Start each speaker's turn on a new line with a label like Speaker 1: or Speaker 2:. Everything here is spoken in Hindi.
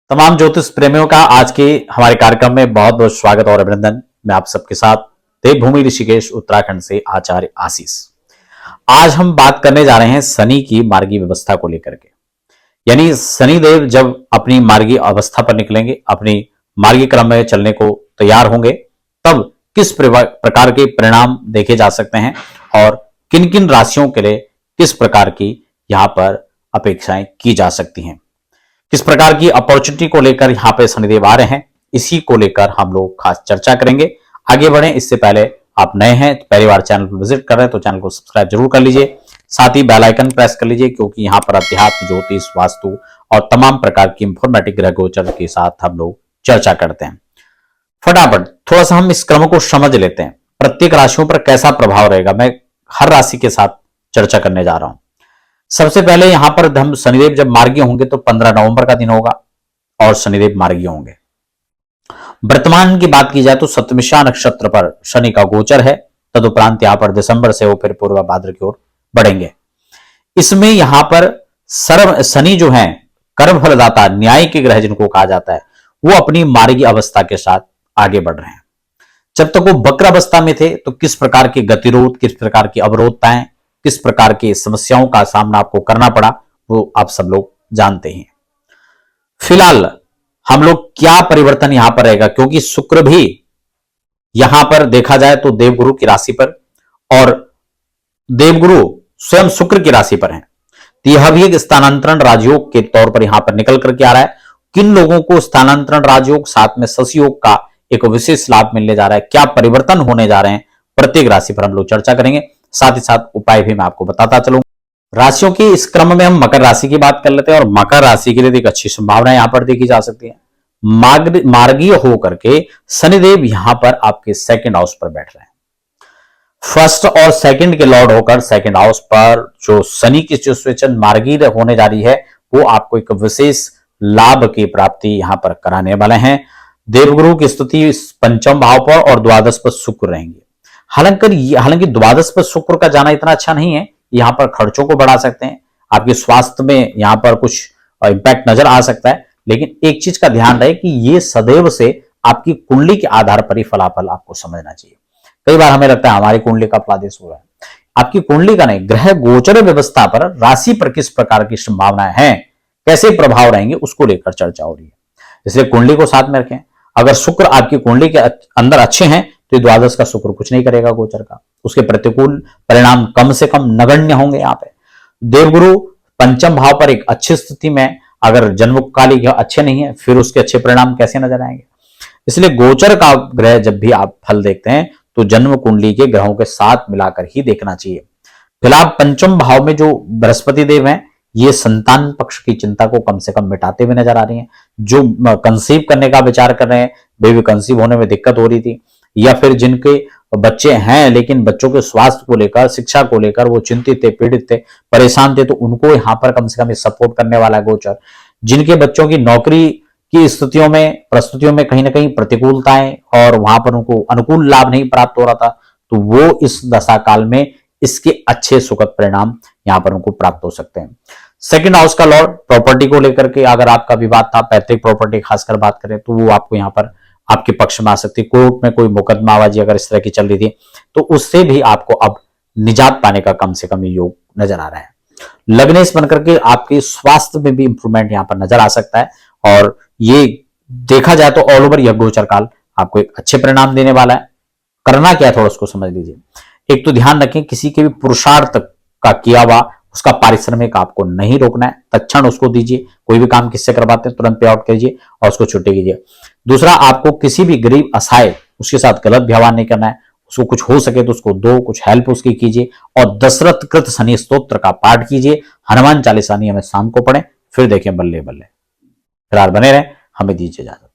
Speaker 1: तमाम ज्योतिष प्रेमियों का आज के हमारे कार्यक्रम में बहुत बहुत स्वागत और अभिनंदन। मैं आप सबके साथ देवभूमि ऋषिकेश उत्तराखंड से आचार्य आशीष। आज हम बात करने जा रहे हैं शनि की मार्गी व्यवस्था को लेकर के। यानी शनिदेव जब अपनी मार्गी अवस्था पर निकलेंगे, अपनी मार्गी क्रम में चलने को तैयार होंगे, तब किस प्रकार के परिणाम देखे जा सकते हैं और किन किन राशियों के लिए किस प्रकार की यहां पर अपेक्षाएं की जा सकती हैं, किस प्रकार की अपॉर्चुनिटी को लेकर यहां पे शनिदेव आ रहे हैं, इसी को लेकर हम लोग खास चर्चा करेंगे। आगे बढ़े इससे पहले आप नए हैं, पहली बार चैनल पर विजिट कर रहे हैं तो चैनल को सब्सक्राइब जरूर कर लीजिए, साथ ही बेल आइकन प्रेस कर लीजिए, क्योंकि यहां पर अध्यात्म, ज्योतिष, वास्तु और तमाम प्रकार की इंफॉर्मेटिक ग्रह गोचर के साथ हम लोग चर्चा करते हैं। फटाफट थोड़ा सा हम इस क्रम को समझ लेते हैं, प्रत्येक राशियों पर कैसा प्रभाव रहेगा। मैं हर राशि के साथ चर्चा करने जा रहा हूं। सबसे पहले यहां पर हम शनिदेव जब मार्गी होंगे तो 15 नवंबर का दिन होगा और शनिदेव मार्गी होंगे। वर्तमान की बात की जाए तो सप्तमिषा नक्षत्र पर शनि का गोचर है, तदुपरांत यहां पर दिसंबर से वो फिर पूर्व भाद्र की ओर बढ़ेंगे। इसमें यहां पर सर्व शनि जो है कर्म फलदाता, न्याय के ग्रह जिनको कहा जाता है, वो अपनी मार्गी अवस्था के साथ आगे बढ़ रहे हैं। जब तक वो वक्र अवस्था में थे तो किस प्रकार के गतिरोध, किस प्रकार की अवरोधताएं, किस प्रकार की समस्याओं का सामना आपको करना पड़ा, वो आप सब लोग जानते हैं। फिलहाल हम लोग क्या परिवर्तन यहां पर रहेगा, क्योंकि शुक्र भी यहां पर देखा जाए तो देवगुरु की राशि पर और देवगुरु स्वयं शुक्र की राशि पर है, तो यह भी एक स्थानांतरण राजयोग के तौर पर यहां पर निकल करके आ रहा है। किन लोगों को स्थानांतरण राजयोग साथ में शशि योग का एक विशेष लाभ मिलने जा रहा है, क्या परिवर्तन होने जा रहे हैं, प्रत्येक राशि पर हम लोग चर्चा करेंगे। साथ ही साथ उपाय भी मैं आपको बताता चलूंगा। राशियों की इस क्रम में हम मकर राशि की बात कर लेते हैं और मकर राशि के लिए एक अच्छी संभावना यहां पर देखी जा सकती है। मार्गीय होकर के शनिदेव यहां पर आपके सेकंड हाउस पर बैठ रहे हैं। फर्स्ट और सेकंड के लॉर्ड होकर सेकंड हाउस पर जो शनि की सिचुएशन मार्गीय होने जा रही है, वो आपको एक विशेष लाभ की प्राप्ति यहां पर कराने वाले हैं। देवगुरु की स्थिति पंचम भाव पर और द्वादश पर शुक्र रहेंगे। हालांकि द्वादश पर शुक्र का जाना इतना अच्छा नहीं है, यहां पर खर्चों को बढ़ा सकते हैं, आपके स्वास्थ्य में यहां पर कुछ इंपैक्ट नजर आ सकता है। लेकिन एक चीज का ध्यान रहे कि ये सदैव से आपकी कुंडली के आधार पर ही फलाफल आपको समझना चाहिए। कई बार हमें लगता है हमारी कुंडली का फलादेश हो रहा है, आपकी कुंडली का नहीं, ग्रह गोचर व्यवस्था पर, राशि पर किस प्रकार की संभावनाएं हैं, कैसे प्रभाव रहेंगे, उसको लेकर चर्चा हो रही है। इसलिए कुंडली को साथ में रखें। अगर शुक्र आपकी कुंडली के अंदर अच्छे हैं तो द्वादश का शुक्र कुछ नहीं करेगा गोचर का, उसके प्रतिकूल परिणाम कम से कम नगण्य होंगे। यहाँ पे देवगुरु पंचम भाव पर एक अच्छी स्थिति में, अगर जन्मकालिक अच्छे नहीं है, फिर उसके अच्छे परिणाम कैसे नजर आएंगे। इसलिए गोचर का ग्रह जब भी आप फल देखते हैं तो जन्म कुंडली के ग्रहों के साथ मिलाकर ही देखना चाहिए। फिलहाल पंचम भाव में जो बृहस्पति देव हैं, ये संतान पक्ष की चिंता को कम से कम मिटाते हुए नजर आ रही हैं। जो कंसीव करने का विचार कर रहे हैं, बेबी कंसीव होने में दिक्कत हो रही थी, या फिर जिनके बच्चे हैं लेकिन बच्चों के स्वास्थ्य को लेकर, शिक्षा को लेकर वो चिंतित थे, पीड़ित थे, परेशान थे, तो उनको यहां पर कम से कम सपोर्ट करने वाला है गोचर। जिनके बच्चों की नौकरी की स्थितियों में, परिस्थितियों में कहीं ना कहीं प्रतिकूलताएं और वहां पर उनको अनुकूल लाभ नहीं प्राप्त हो रहा था, तो वो इस दशा काल में इसके अच्छे सुखद परिणाम यहां पर उनको प्राप्त हो सकते हैं। सेकंड हाउस का लॉर्ड प्रॉपर्टी को लेकर के, अगर आपका विवाद था, पैतृक प्रॉपर्टी खासकर बात करें, तो वो आपको यहां पर आपके पक्ष में आ सकती है। कोर्ट में कोई मुकदमाबाजी अगर इस तरह की चल रही थी तो उससे भी आपको अब निजात पाने का कम से कम योग नजर आ रहा है। लग्नेश बनकर के आपके स्वास्थ्य में भी इंप्रूवमेंट यहां पर नजर आ सकता है और ये देखा जाए तो ऑल ओवर यह गोचर काल आपको एक अच्छे परिणाम देने वाला है। करना क्या है थोड़ा उसको समझ लीजिए। एक तो ध्यान रखें, किसी के भी पुरुषार्थ का किया हुआ उसका पारिश्रमिक आपको नहीं रोकना है, तत्क्षण उसको दीजिए। कोई भी काम किससे करवाते हैं तुरंत पे आउट कीजिए और उसको छुट्टी कीजिए। दूसरा, आपको किसी भी गरीब असहाय उसके साथ गलत व्यवहार नहीं करना है, उसको कुछ हो सके तो उसको दो, कुछ हेल्प उसकी कीजिए और दशरथ कृत शनि स्तोत्र का पाठ कीजिए। हनुमान चालीसा नियमित शाम को पढ़ें, फिर देखें बल्ले बल्ले। फिलहाल बने रहें, हमें दीजिए इजाजत।